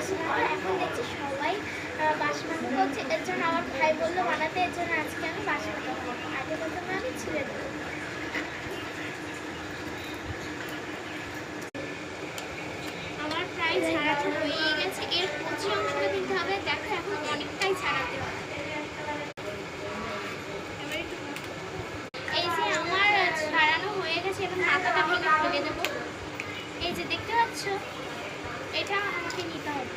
বাসি মাংস এখন দেখছি সবাই বাসি মাংস করছে, এর জন্য আমার ভাই বললো বানাতে, এর জন্য আজকে আমি বাসি মাংস করবো। আগে প্রথমে আমি ছিঁড়ে দেবো। আমার প্রায় ছাড়াতে হয়ে গেছে, এর কচি অংশটা দিতে হবে। দেখো এখন অনেকটাই ছাড়াতে হবে। এই যে আমার ছাড়ানো হয়ে গেছে, এখন মাথাটা ভেঙে ফেলে দেবো। এই যে দেখতে পাচ্ছ, এটা আমাকে নিতে হবে।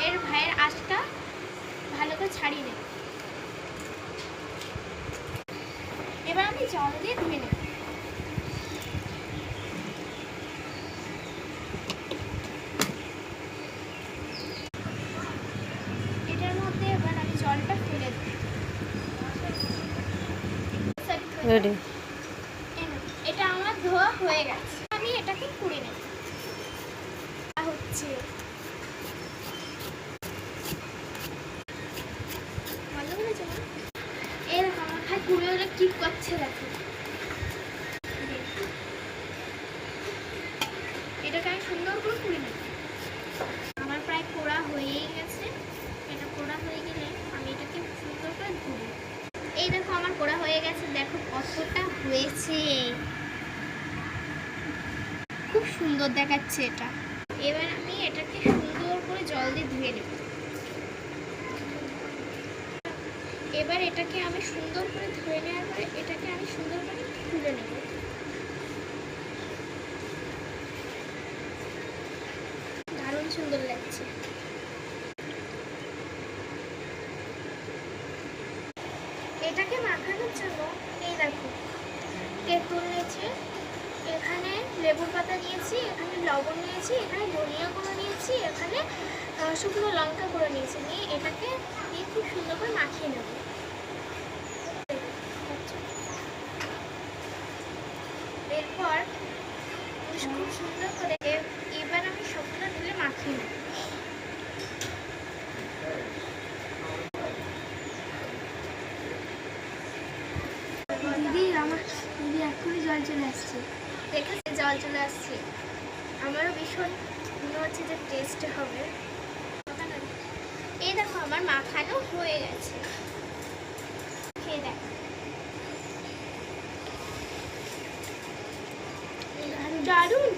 এর ভাইয়ের আঁশটা ভালো করে ছাড়িয়ে নেব। এবার আমি জল দিয়ে ধুয়ে নেব। এটার মধ্যে এবার আমি জলটা ফেলে দেব। এটা আমার ধোয়া হয়ে গেছে, আমি এটাকে পুড়ে নেব। হচ্ছে ভালো করেছে না? এর আমার ভাই পুড়ে ওরা কি করছে দেখো। এটাকে আমি সুন্দর করে পুড়ে নেব। আমার প্রায় পোড়া হয়েই গেছে। এটা পোড়া হয়ে গেলে আমি এটাকে সুন্দর করে ধুবো। এই দেখো আমার পোড়া হয়ে গেছে, দেখো কতটা হয়েছে, খুব সুন্দর দেখাচ্ছে এটা। এবার আমি এটাকে সুন্দর করে জল দিয়ে ধুয়ে নেব। এবার এটাকে আমি সুন্দর করে ধুয়ে নেওয়ার পরে এটাকে আমি সুন্দর করে তুলে নেব। দারুণ সুন্দর লাগছে। এটাকে মাখানোর জন্য এই দেখো তেঁতুল নিয়েছি, এখানে লেবুর পাতা নিয়েছি, এখানে লবণ নিয়েছি, এখানে ধনিয়া গুঁড়ো নিয়েছি, এখানে শুকনো লঙ্কা গুঁড়ো নিয়েছি। নিয়ে এটাকে দিয়ে খুব সুন্দর করে মাখিয়ে নেব। এরপর খুব সুন্দর করে এবার আমি সবগুলো ঢেলে মাখিয়ে নেব। দিদি এখনই জল চলে আসছে, দেখেছি জল চলে আসছে। আমারও ভীষণ মনে হচ্ছে যে টেস্ট হবে। এই দেখো আমার মাখানো হয়ে গেছে, খেয়ে দেখো। দারুণ